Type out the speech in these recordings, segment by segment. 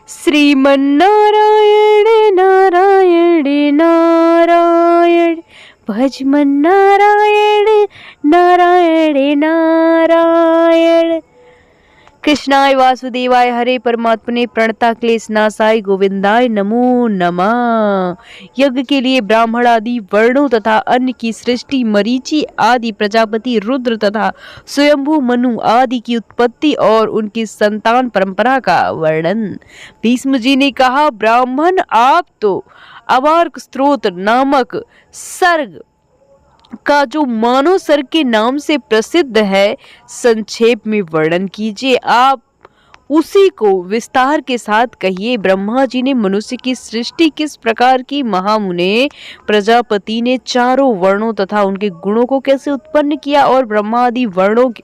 श्रीमन्नारायण नारायण नारायण, भज मन नारायण नारायण नारायण। कृष्णाय वासुदेवाय हरे परमात्मने प्रणता क्लेश नाशाय गोविंदाय नमो नमः। यज्ञ के लिए ब्राह्मण आदि वर्णों तथा अन्य की सृष्टि, मरीचि आदि प्रजापति, रुद्र तथा स्वयंभू मनु आदि की उत्पत्ति और उनकी संतान परंपरा का वर्णन। भीष्म जी ने कहा, ब्राह्मण आप तो अवार्क स्त्रोत नामक सर्ग का जो मानव सर्ग के नाम से प्रसिद्ध है, संक्षेप में वर्णन कीजिए। आप उसी को विस्तार के साथ कहिए। ब्रह्मा जी ने मनुष्य की सृष्टि किस प्रकार की, महामुने प्रजापति ने चारों वर्णों तथा उनके गुणों को कैसे उत्पन्न किया और ब्रह्मा आदि वर्णों के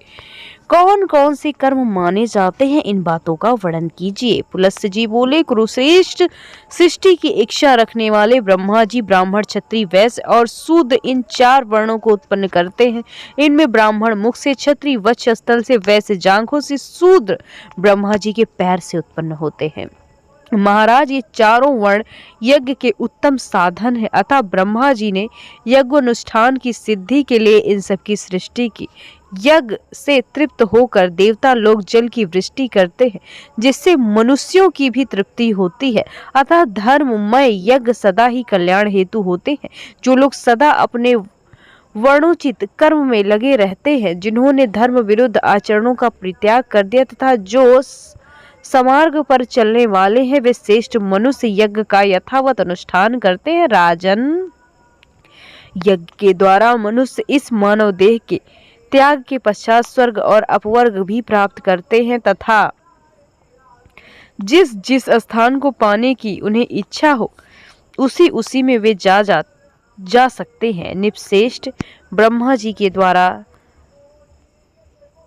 कौन कौन से कर्म माने जाते हैं, इन बातों का वर्णन कीजिए। पुलस्त्य जी बोले, कुरुश्रेष्ठ सृष्टि की इच्छा रखने वाले ब्रह्मा जी ब्राह्मण, क्षत्रिय, वैश्य और शूद्र इन चार वर्णों को उत्पन्न करते हैं। इनमें ब्राह्मण मुख से, क्षत्रिय वक्षस्थल से, वैश्य जांघों से, शूद्र ब्रह्मा जी के पैर से उत्पन्न होते हैं। महाराज, ये चारों वर्ण यज्ञ के उत्तम साधन है, अतः ब्रह्मा जी ने यज्ञानुष्ठान की सिद्धि के लिए इन सब की सृष्टि की। यज्ञ से तृप्त होकर देवता लोग जल की वृष्टि करते हैं, जिससे मनुष्यों की भी तृप्ति होती है। अतः धर्ममय यज्ञ सदा ही कल्याण हेतु होते हैं। जो लोग सदा अपने वर्णोचित कर्म में लगे रहते हैं, जिन्होंने धर्म विरुद्ध आचरणों का परित्याग कर दिया तथा जो समार्ग पर चलने वाले हैं, वे श्रेष्ठ मनुष्य यज्ञ का यथावत अनुष्ठान करते हैं। राजन, यज्ञ के द्वारा मनुष्य इस मानव देह के त्याग के पश्चात स्वर्ग और अपवर्ग भी प्राप्त करते हैं तथा जिस जिस स्थान को पाने की उन्हें इच्छा हो, उसी में वे जा सकते हैं। निपश्रेष्ठ, ब्रह्मा जी के द्वारा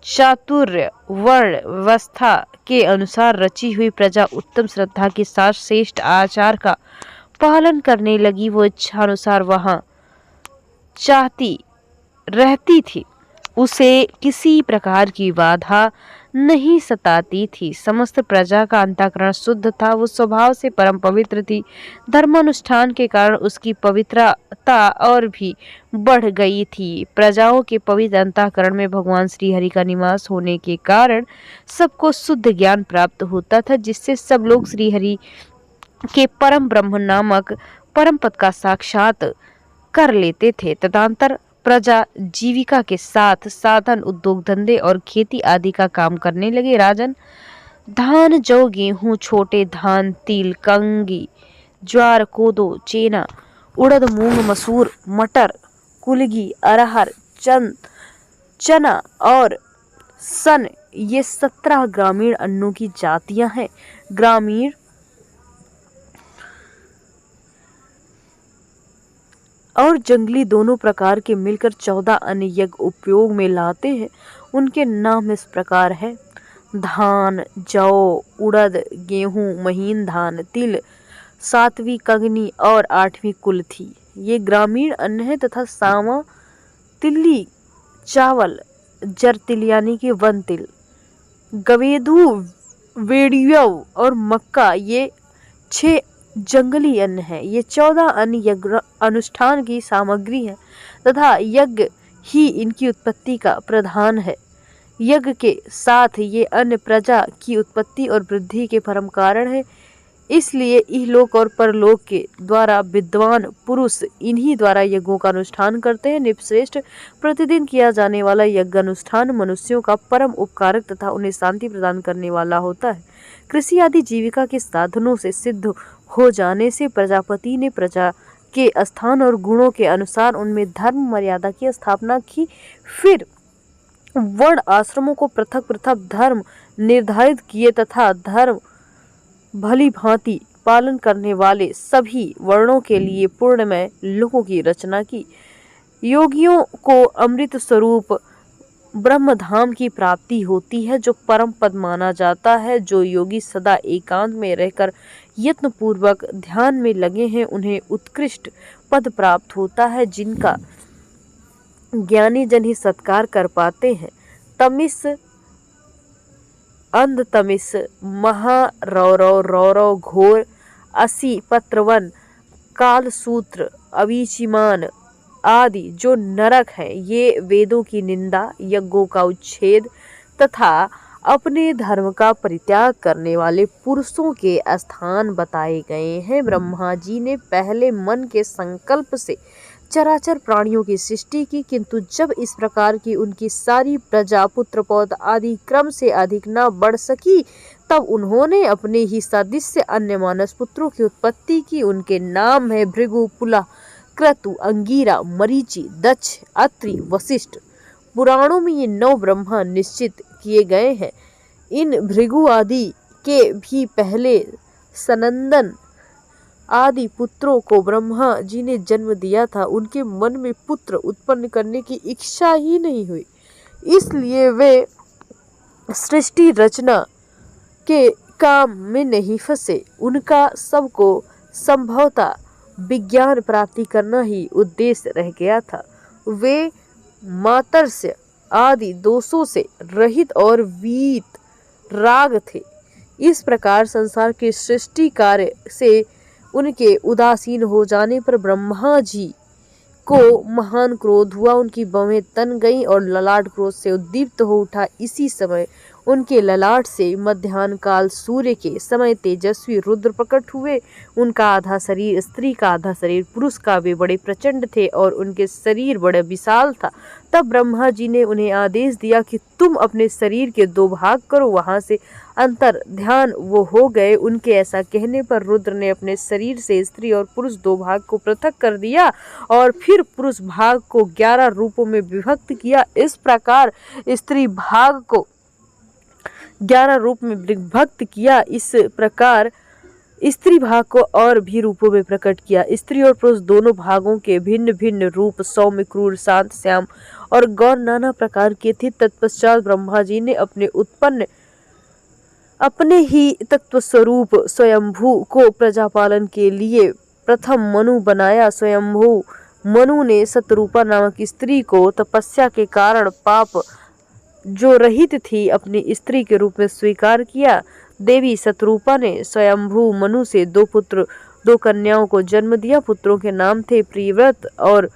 चातुर्य वर्ण व्यवस्था के अनुसार रची हुई प्रजा उत्तम श्रद्धा के साथ श्रेष्ठ आचार का पालन करने लगी। वो इच्छानुसार वहां चाहती रहती थी, उसे किसी प्रकार की बाधा नहीं सताती थी। समस्त प्रजा का अंतःकरण शुद्ध था, वो स्वभाव से परम पवित्र थी। धर्मानुष्ठान के कारण उसकी पवित्रता और भी बढ़ गई थी। प्रजाओं के पवित्र अंतःकरण में भगवान श्री हरि का निवास होने के कारण सबको शुद्ध ज्ञान प्राप्त होता था, जिससे सब लोग श्री हरि के परम ब्रह्म नामक परम पद का साक्षात कर लेते थे। तदंतर प्रजा जीविका के साथ साधन, उद्योग धंधे और खेती आदि का काम करने लगे। राजन, धान, जौ, गेहूं, छोटे धान, तिल, कंगी, ज्वार, कोदो, चेना, उड़द, मूंग, मसूर, मटर, कुलगी, अरहर, चना और सन, ये 17 ग्रामीण अन्नों की जातियां हैं। ग्रामीण और जंगली दोनों प्रकार के मिलकर 14 अन्य यज्ञ उपयोग में लाते हैं। उनके नाम इस प्रकार है: धान, जौ, उड़द, गेहूं, महीन धान, तिल, 7वीं कंगनी और 8वीं कुलथी, ये ग्रामीण अन्न है। तथा सामा, तिल्ली, चावल, जरतिल यानी कि वन तिल, गवेदू, वेड़ियव और मक्का, ये 6 जंगली अन्न है। ये 14 अन्य यज्ञ अनुष्ठान की सामग्री है तथा यज्ञ ही इनकी उत्पत्ति का प्रधान है। यज्ञ के साथ ये अन्य प्रजा की उत्पत्ति और वृद्धि के परम कारण है। इसलिए इहलोक और परलोक के द्वारा विद्वान पुरुष इन्हीं द्वारा यज्ञों का अनुष्ठान करते हैं। निपश्रेष्ठ, प्रतिदिन किया जाने वाला यज्ञ अनुष्ठान मनुष्यों का परम उपकारक तथा उन्हें शांति प्रदान करने वाला होता है। कृषि आदि जीविका के साधनों से सिद्ध हो जाने से प्रजापति ने प्रजा के स्थान और गुणों के अनुसार उनमें धर्म मर्यादा की स्थापना की। फिर वर्ण आश्रमों को पृथक पृथक धर्म निर्धारित किए तथा धर्म भली भांति पालन करने वाले सभी वर्णों के लिए पूर्णमय लोकों की रचना की। योगियों को अमृत स्वरूप ब्रह्मधाम की प्राप्ति होती है, जो परम पद माना जाता है। जो योगी सदा एकांत में रहकर यत्न पूर्वक ध्यान में लगे हैं, उन्हें उत्कृष्ट पद प्राप्त होता है, जिनका ज्ञानी जन ही सत्कार कर पाते हैं। तमिस अंधतमिस महारौरव रौरव घोर असी पत्रवन कालसूत्र अविचिमान आदि जो नरक हैं, ये वेदों की निंदा, यज्ञों का उच्छेद तथा अपने धर्म का परित्याग करने वाले पुरुषों के स्थान बताए गए हैं। ब्रह्मा जी ने पहले मन के संकल्प से चराचर प्राणियों की सृष्टि की, किंतु जब इस प्रकार की उनकी सारी प्रजा पुत्र पौध आदि क्रम से अधिक न बढ़ सकी, तब उन्होंने अपने ही सदृश से अन्य मानस पुत्रों की उत्पत्ति की। उनके नाम है भृगु, पुलह, क्रतु, अंगिरा, मरीचि, दक्ष, अत्रि, वशिष्ठ। पुराणों में ये 9 ब्रह्मा निश्चित किए गए हैं। इन भृगु आदि के भी पहले सनंदन आदि पुत्रों को ब्रह्मा जी ने जन्म दिया था। उनके मन में पुत्र उत्पन्न करने की इच्छा ही नहीं हुई, इसलिए वे सृष्टि रचना के काम में नहीं फंसे। उनका सबको संभवतः विज्ञान प्राप्ति करना ही उद्देश्य रह गया था। वे मातर्स्य आदि दोषों से रहित और वीत राग थे। इस प्रकार संसार के सृष्टि कार्य से उनके उदासीन हो जाने पर ब्रह्मा जी को महान क्रोध हुआ। उनकी भवें तन गईं और ललाट क्रोध से उद्दीप्त हो उठा। इसी समय उनके ललाट से मध्याह्न काल सूर्य के समय तेजस्वी रुद्र प्रकट हुए। उनका आधा शरीर स्त्री का, आधा शरीर पुरुष का। वे बड़े प्रचंड थे और उनके शरीर बड़ा विशाल था। तब ब्रह्मा जी ने उन्हें आदेश दिया कि तुम अपने शरीर के 2 भाग करो। वहां से अंतर ध्यान वो हो गए। उनके ऐसा कहने पर रुद्र ने अपने शरीर से स्त्री और पुरुष 2 भाग को पृथक कर दिया और फिर पुरुष भाग को 11 रूपों में विभक्त किया। इस प्रकार स्त्री भाग को 11 रूप में विभक्त किया। इस प्रकार स्त्री भाग को और भी रूपों में प्रकट किया। स्त्री और पुरुष दोनों भागों के भिन्न भिन्न रूप सौम्य, क्रूर, शांत, श्याम और गौर नाना प्रकार के थे। तत्पश्चात ब्रह्मा जी ने अपने ही तत्व स्वरूप स्वयंभू को प्रजापालन के लिए प्रथम मनु बनाया। स्वयंभू मनु ने शतरूपा नामक स्त्री को तपस्या के कारण पाप जो रहित थी अपनी स्त्री के रूप में स्वीकार किया। देवी शतरूपा ने स्वयंभू मनु से 2 पुत्र 2 कन्याओं को जन्म दिया। पुत्रों के नाम थे प्रियव्रत और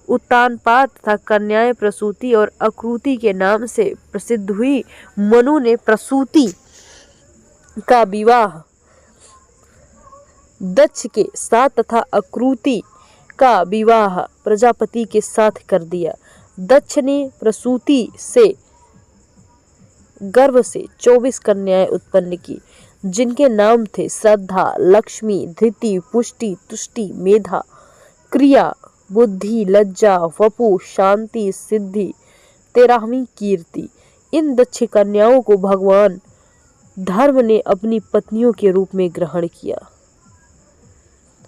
उत्तानपाद तथा कन्याएं प्रसूति और अकृति के नाम से प्रसिद्ध हुई। मनु ने प्रसूति का विवाह दक्ष के साथ तथा अकृति का विवाह प्रजापति के साथ कर दिया। दक्ष ने प्रसूति से गर्भ से 24 कन्याएं उत्पन्न की, जिनके नाम थे श्रद्धा, लक्ष्मी, धृति, पुष्टि, तुष्टि, मेधा, क्रिया, बुद्धि, लज्जा, वपु, शांति, सिद्धि, 13वीं कीर्ति। इन दक्ष कन्याओं को भगवान धर्म ने अपनी पत्नियों के रूप में ग्रहण किया।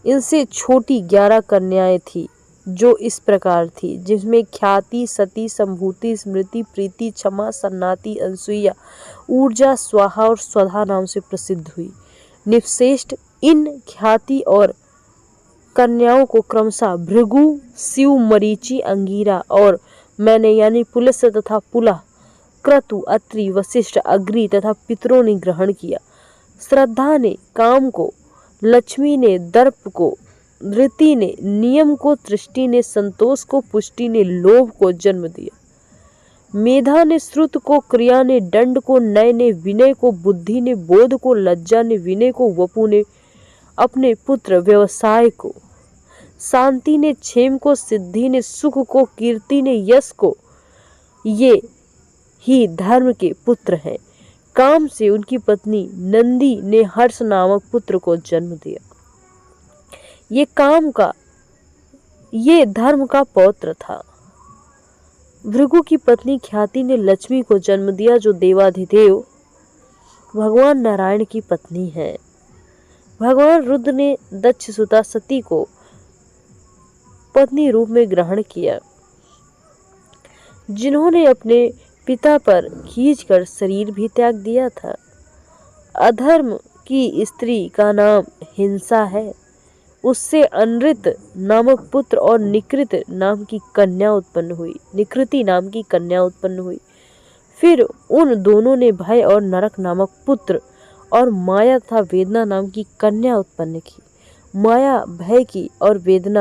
इनसे छोटी 11 कन्याएं थी, जो इस प्रकार थी, जिसमें ख्याति, सती, संभूति, स्मृति, प्रीति, क्षमा, सन्नाति, अनसुईया, ऊर्जा, स्वाहा और स्वधा नाम से प्रसिद्ध हुई। निपश्रेष्ठ इन ख्याति और कन्याओं को क्रमशः भृगु, शिव, मरीचि, अंगिरा और मैंने यानी पुलस्त्य तथा पुलह, क्रतु, अत्रि, वशिष्ठ, अग्नि तथा पितरों ने ग्रहण किया। श्रद्धा ने काम को, लक्ष्मी ने दर्प को, धृति ने नियम को, दृष्टि ने संतोष को, पुष्टि ने लोभ को जन्म दिया। मेधा ने श्रुत को, क्रिया ने दंड को, नय ने विनय को, बुद्धि ने बोध को, लज्जा ने विनय को, वपु ने अपने पुत्र व्यवसाय को, शांति ने क्षेम को, सिद्धि ने सुख को, कीर्ति ने यश को। ये ही धर्म के पुत्र हैं। काम से उनकी पत्नी नंदी ने हर्ष नामक पुत्र को जन्म दिया। ये धर्म का पौत्र था। भृगु की पत्नी ख्याति ने लक्ष्मी को जन्म दिया, जो देवाधिदेव भगवान नारायण की पत्नी है। भगवान रुद्र ने दक्ष सुता सती को पत्नी रूप में ग्रहण किया, जिन्होंने अपने पिता पर खींचकर शरीर भी त्याग दिया था। अधर्म की स्त्री का नाम हिंसा है। उससे अनृत नामक पुत्र और निकृति नाम की कन्या उत्पन्न हुई। फिर उन दोनों ने भय और नरक नामक पुत्र और माया तथा वेदना नाम की कन्या उत्पन्न की। माया भय की और वेदना